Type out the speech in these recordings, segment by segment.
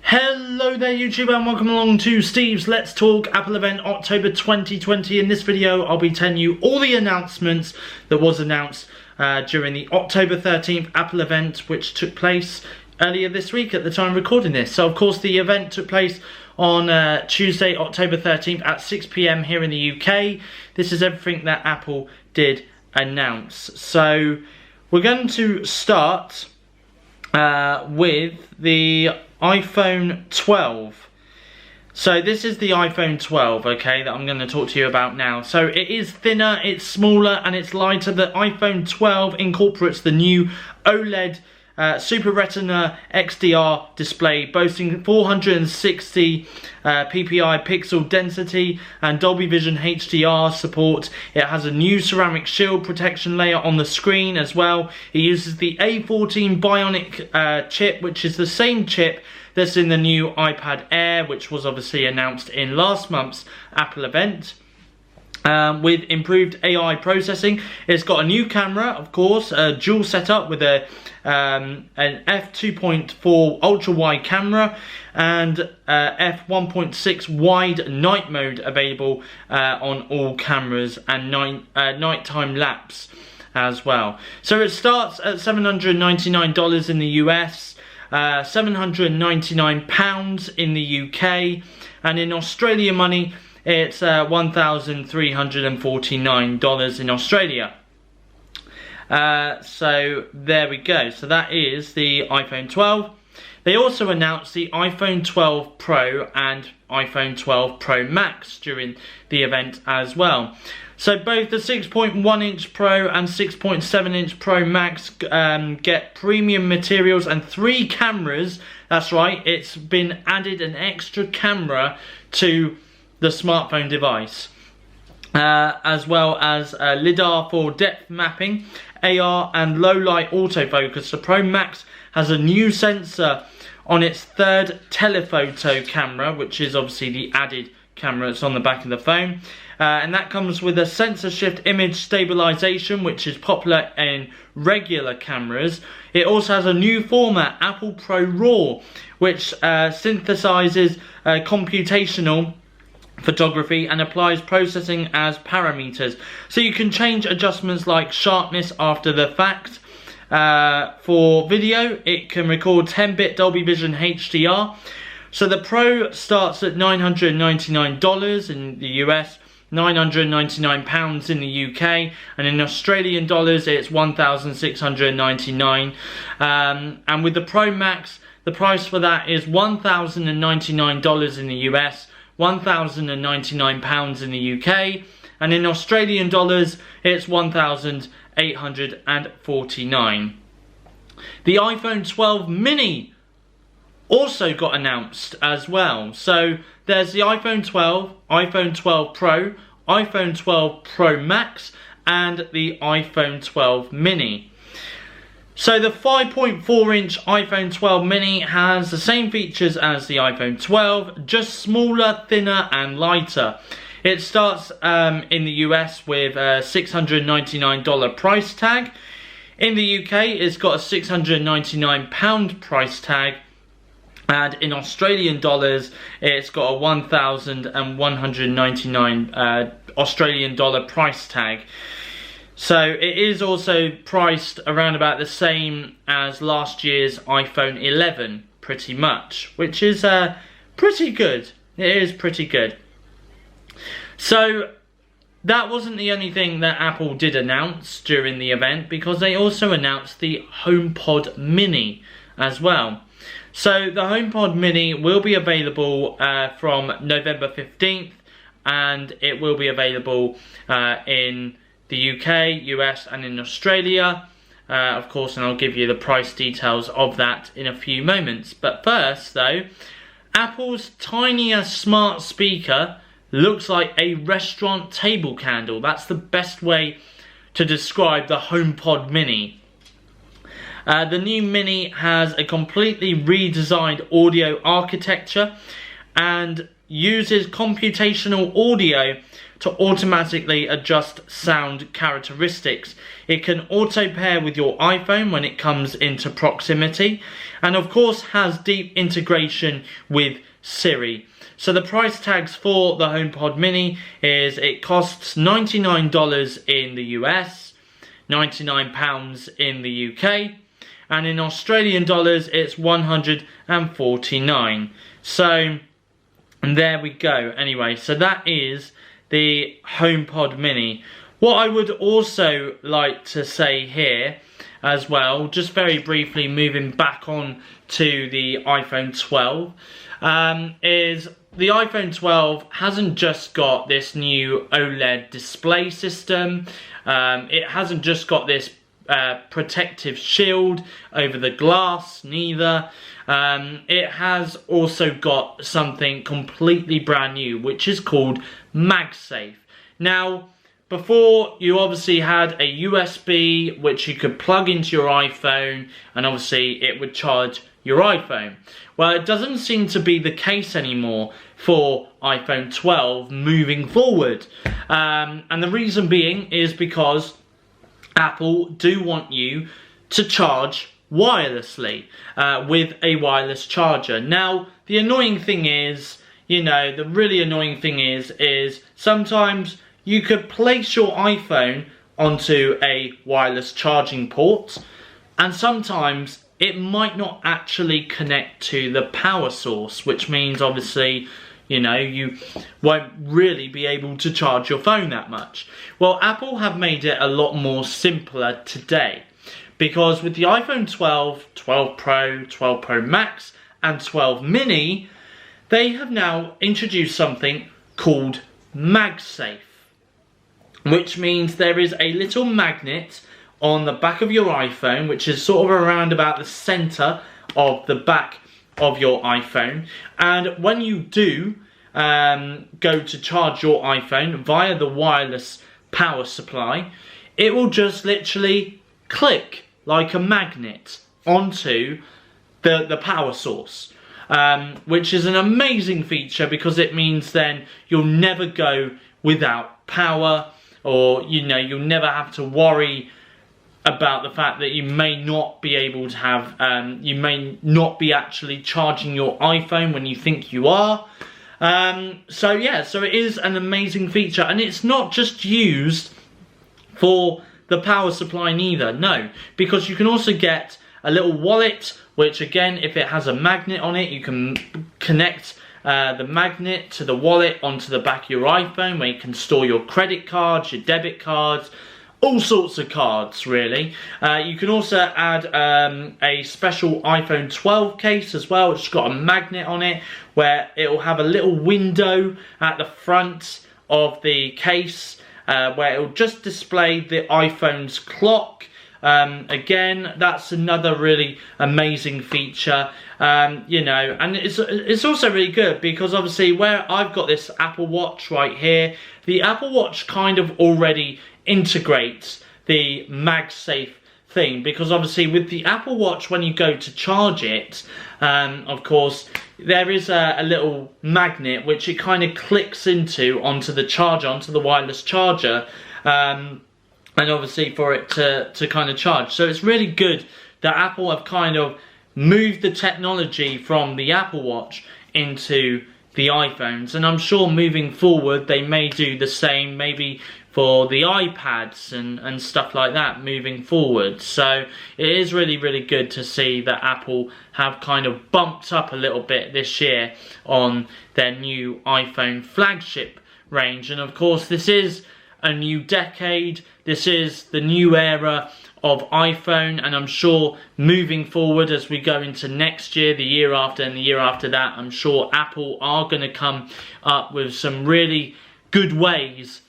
Hello there YouTube and welcome along to Steve's Let's Talk Apple event October 2020. In this video I'll be telling you all the announcements that was announced during the October 13th Apple event, which took place earlier this week at the time of recording this. So of course the event took place on Tuesday, October 13th at 6 PM here in the UK. This is everything that Apple did announce. So we're going to start with the iPhone 12. So this is the iPhone 12, okay, that I'm going to talk to you about now. So it is thinner, it's smaller, and it's lighter. The iPhone 12 incorporates the new OLED Super Retina XDR display, boasting 460 ppi pixel density and Dolby Vision HDR support. It has a new ceramic shield protection layer on the screen as well. It uses the A14 Bionic chip, which is the same chip that's in the new iPad Air, which was obviously announced in last month's Apple event. With improved AI processing. It's got a new camera, of course, a dual setup with an f2.4 ultra wide camera and f1.6 wide night mode available on all cameras, and nighttime lapse as well. So it starts at $799 in the US, £799 in the UK, and in Australian money it's $1,349 in Australia. So there we go. So that is the iPhone 12. They also announced the iPhone 12 Pro and iPhone 12 Pro Max during the event as well. So both the 6.1-inch Pro and 6.7-inch Pro Max get premium materials and 3 cameras. That's right, it's been added an extra camera to the smartphone device, as well as LiDAR for depth mapping, AR and low light autofocus. The Pro Max has a new sensor on its third telephoto camera, which is obviously the added camera that's on the back of the phone, and that comes with a sensor shift image stabilization, which is popular in regular cameras. It also has a new format, Apple Pro RAW, which synthesizes computational photography and applies processing as parameters. So you can change adjustments like sharpness after the fact. For video, it can record 10-bit Dolby Vision HDR. So the Pro starts at $999 in the US, £999 in the UK, and in Australian dollars it's $1,699. And with the Pro Max, the price for that is $1,099 in the US, £1,099 in the UK, and in Australian dollars it's $1,849. The iPhone 12 mini also got announced as well. So there's the iPhone 12, iPhone 12 Pro, iPhone 12 Pro Max, and the iPhone 12 mini. So the 5.4-inch iPhone 12 mini has the same features as the iPhone 12, just smaller, thinner and lighter. It starts in the US with a $699 price tag. In the UK it's got a £699 price tag, and in Australian dollars it's got a $1,199 Australian dollar price tag. So it is also priced around about the same as last year's iPhone 11, pretty much, which is pretty good. It is pretty good. So that wasn't the only thing that Apple did announce during the event, because they also announced the HomePod Mini as well. So the HomePod Mini will be available from November 15th, and it will be available in the UK, US and in Australia, of course, and I'll give you the price details of that in a few moments. But first though, Apple's tinier smart speaker looks like a restaurant table candle. That's the best way to describe the HomePod Mini. The new Mini has a completely redesigned audio architecture and uses computational audio to automatically adjust sound characteristics. It can auto pair with your iPhone when it comes into proximity, and of course has deep integration with Siri. So the price tags for the HomePod Mini is, it costs $99 in the US, £99 in the UK, and in Australian dollars it's 149. So there we go. Anyway, so that is the HomePod Mini. What I would also like to say here as well, just very briefly moving back on to the iPhone 12, is the iPhone 12 hasn't just got this new OLED display system. It hasn't just got this protective shield over the glass, neither. It has also got something completely brand new, which is called MagSafe. Now, before, you obviously had a USB which you could plug into your iPhone, and obviously it would charge your iPhone. Well, it doesn't seem to be the case anymore for iPhone 12 moving forward. And the reason being is because Apple do want you to charge wirelessly with a wireless charger. Now, the annoying thing is, the really annoying thing is sometimes you could place your iPhone onto a wireless charging port, and sometimes it might not actually connect to the power source, which means obviously, you won't really be able to charge your phone that much. Well, Apple have made it a lot more simpler today, because with the iPhone 12, 12 Pro, 12 Pro Max and 12 Mini, they have now introduced something called MagSafe, which means there is a little magnet on the back of your iPhone, which is sort of around about the center of the back of your iPhone, and when you do go to charge your iPhone via the wireless power supply, it will just literally click like a magnet onto the power source, which is an amazing feature, because it means then you'll never go without power, or you'll never have to worry about the fact that you may not be able to have, you may not be actually charging your iPhone when you think you are. So yeah, so it is an amazing feature, and it's not just used for the power supply neither, no, because you can also get a little wallet, which again, if it has a magnet on it, you can connect the magnet to the wallet onto the back of your iPhone, where you can store your credit cards, your debit cards, all sorts of cards really. You can also add a special iPhone 12 case as well, which has got a magnet on it, where it will have a little window at the front of the case, where it will just display the iPhone's clock. Again, that's another really amazing feature, and it's also really good because obviously where I've got this Apple Watch right here, the Apple Watch kind of already integrates the MagSafe thing, because obviously with the Apple Watch, when you go to charge it, of course there is a little magnet which it kind of clicks onto the charger, onto the wireless charger, and obviously for it to kind of charge. So it's really good that Apple have kind of moved the technology from the Apple Watch into the iPhones, and I'm sure moving forward they may do the same, maybe for the iPads and stuff like that moving forward. So it is really, really good to see that Apple have kind of bumped up a little bit this year on their new iPhone flagship range. And of course, this is a new decade, this is the new era of iPhone, and I'm sure moving forward as we go into next year, the year after and the year after that, I'm sure Apple are going to come up with some really good ways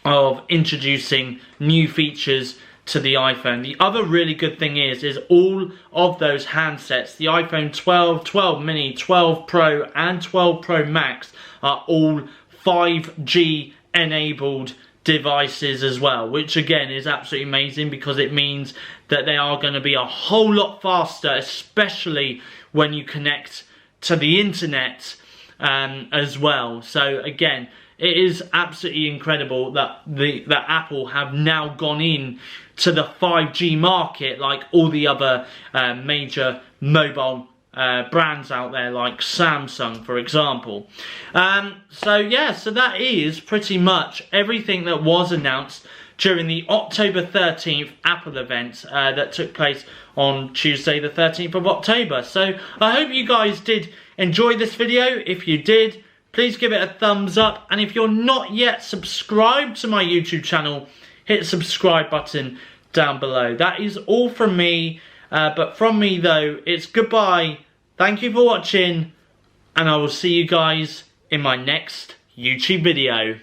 of introducing new features to the iPhone. The other really good thing is all of those handsets, the iPhone 12, 12 mini, 12 Pro and 12 Pro Max, are all 5G enabled devices as well, which again is absolutely amazing, because it means that they are going to be a whole lot faster, especially when you connect to the internet as well. So again, it is absolutely incredible that that Apple have now gone in to the 5G market like all the other major mobile brands out there, like Samsung, for example. So yeah, so that is pretty much everything that was announced during the October 13th Apple event that took place on Tuesday the 13th of October. So I hope you guys did enjoy this video. If you did, please give it a thumbs up, and if you're not yet subscribed to my YouTube channel, hit the subscribe button down below. That is all from me, but from me though, it's goodbye. Thank you for watching, and I will see you guys in my next YouTube video.